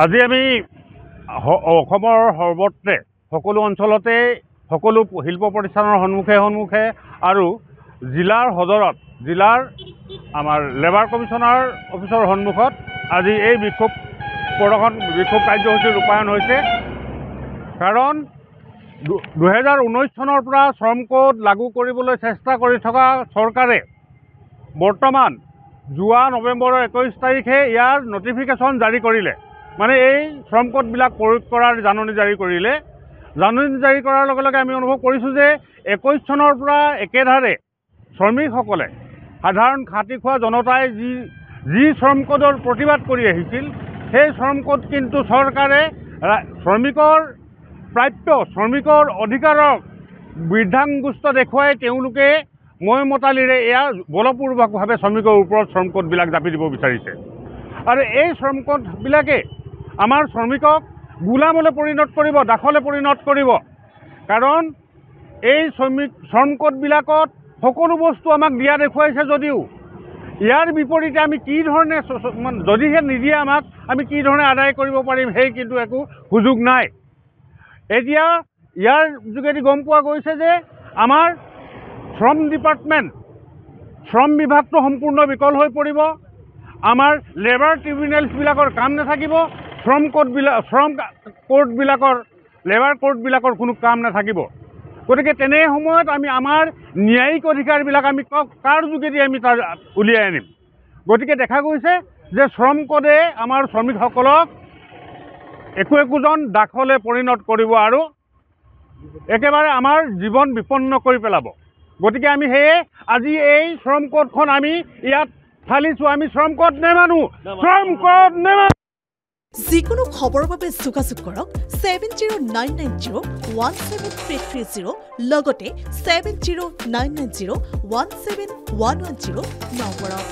আজি আমি অসমৰ সৰ্বত্ৰে সকলো অঞ্চলতে সকলো শিল্প প্ৰতিষ্ঠানৰ সন্মুখে আৰু জিলাৰ হদৰত জিলাৰ আমাৰ লেবাৰ কমিশনাৰ অফিচৰ সন্মুখত আজি এই বিক্ষোভ কাৰ্যসূচী ৰূপায়ণ হৈছে। কাৰণ 2019 চনৰ পৰা শ্ৰম কোড লাগু কৰিবলৈ চেষ্টা কৰি থকা চৰকাৰে বৰ্তমান যোৱা নৱেম্বৰৰ 21 তাৰিখে ইয়াৰ নটিফিকেশ্যন জাৰি কৰিলে। মানে এই শ্ৰম কোডবিলাক প্ৰয়োগ কৰাৰ জাননী জাৰি কৰিলে। জাননী জাৰি কৰাৰ লগে লগে আমি অনুভৱ কৰিছোঁ যে 21 চনৰ পৰা একেধাৰে শ্ৰমিকসকলে সাধাৰণ খাটি খোৱা জনতাই যি শ্ৰম কোডৰ প্ৰতিবাদ কৰি আহিছিল, সেই শ্ৰম কোড কিন্তু চৰকাৰে শ্ৰমিকৰ প্ৰাপ্য শ্ৰমিকৰ অধিকাৰক বৃদ্ধাংগুষ্ট দেখুৱাই তেওঁলোকে মতালিৰে এয়া বলপূৰ্বকভাৱে শ্ৰমিকৰ ওপৰত শ্ৰম কোডবিলাক জাপি দিব বিচাৰিছে। আৰু এই শ্ৰম কোডবিলাকে আমাৰ শ্ৰমিকক গোলামলৈ পৰিণত কৰিব, দাসলৈ পৰিণত কৰিব। কাৰণ এই শ্ৰম কোডবিলাকত সকলো বস্তু আমাক দিয়া দেখুৱাইছে যদিও ইয়াৰ বিপৰীতে আমি কি ধৰণে যদিহে নিদিয়ে আমাক আমি কি ধৰণে আদায় কৰিব পাৰিম সেই কিন্তু একো সুযোগ নাই। এতিয়া ইয়াৰ যোগেদি গম পোৱা গৈছে যে আমাৰ শ্ৰম ডিপাৰ্টমেণ্ট শ্ৰম বিভাগটো সম্পূৰ্ণ বিকল হৈ পৰিব। আমাৰ লেবাৰ ট্ৰিবিউনেলছবিলাকৰ কাম নাথাকিব, শ্ৰম কোৰ্টবিলাকৰ লেবাৰ কোৰ্টবিলাকৰ কোনো কাম নাথাকিব। গতিকে তেনে সময়ত আমি আমাৰ ন্যায়িক অধিকাৰবিলাক আমি কাৰ যোগেদি আমি তাৰ উলিয়াই আনিম। গতিকে দেখা গৈছে যে শ্ৰম কোডে আমাৰ শ্ৰমিকসকলক একোজন দাসলৈ পৰিণত কৰিব আৰু একেবাৰে আমাৰ জীৱন বিপন্ন কৰি পেলাব। গতিকে আমি সেয়ে আজি এই শ্ৰম কোডখন আমি ইয়াত ফালিছোঁ। আমি শ্ৰম কোড নেমানো, শ্ৰম কোড নেমানো। যিকোনো খবৰৰ বাবে যোগাযোগ কৰক 7099017330 লগতে 7099017110 নম্বৰত।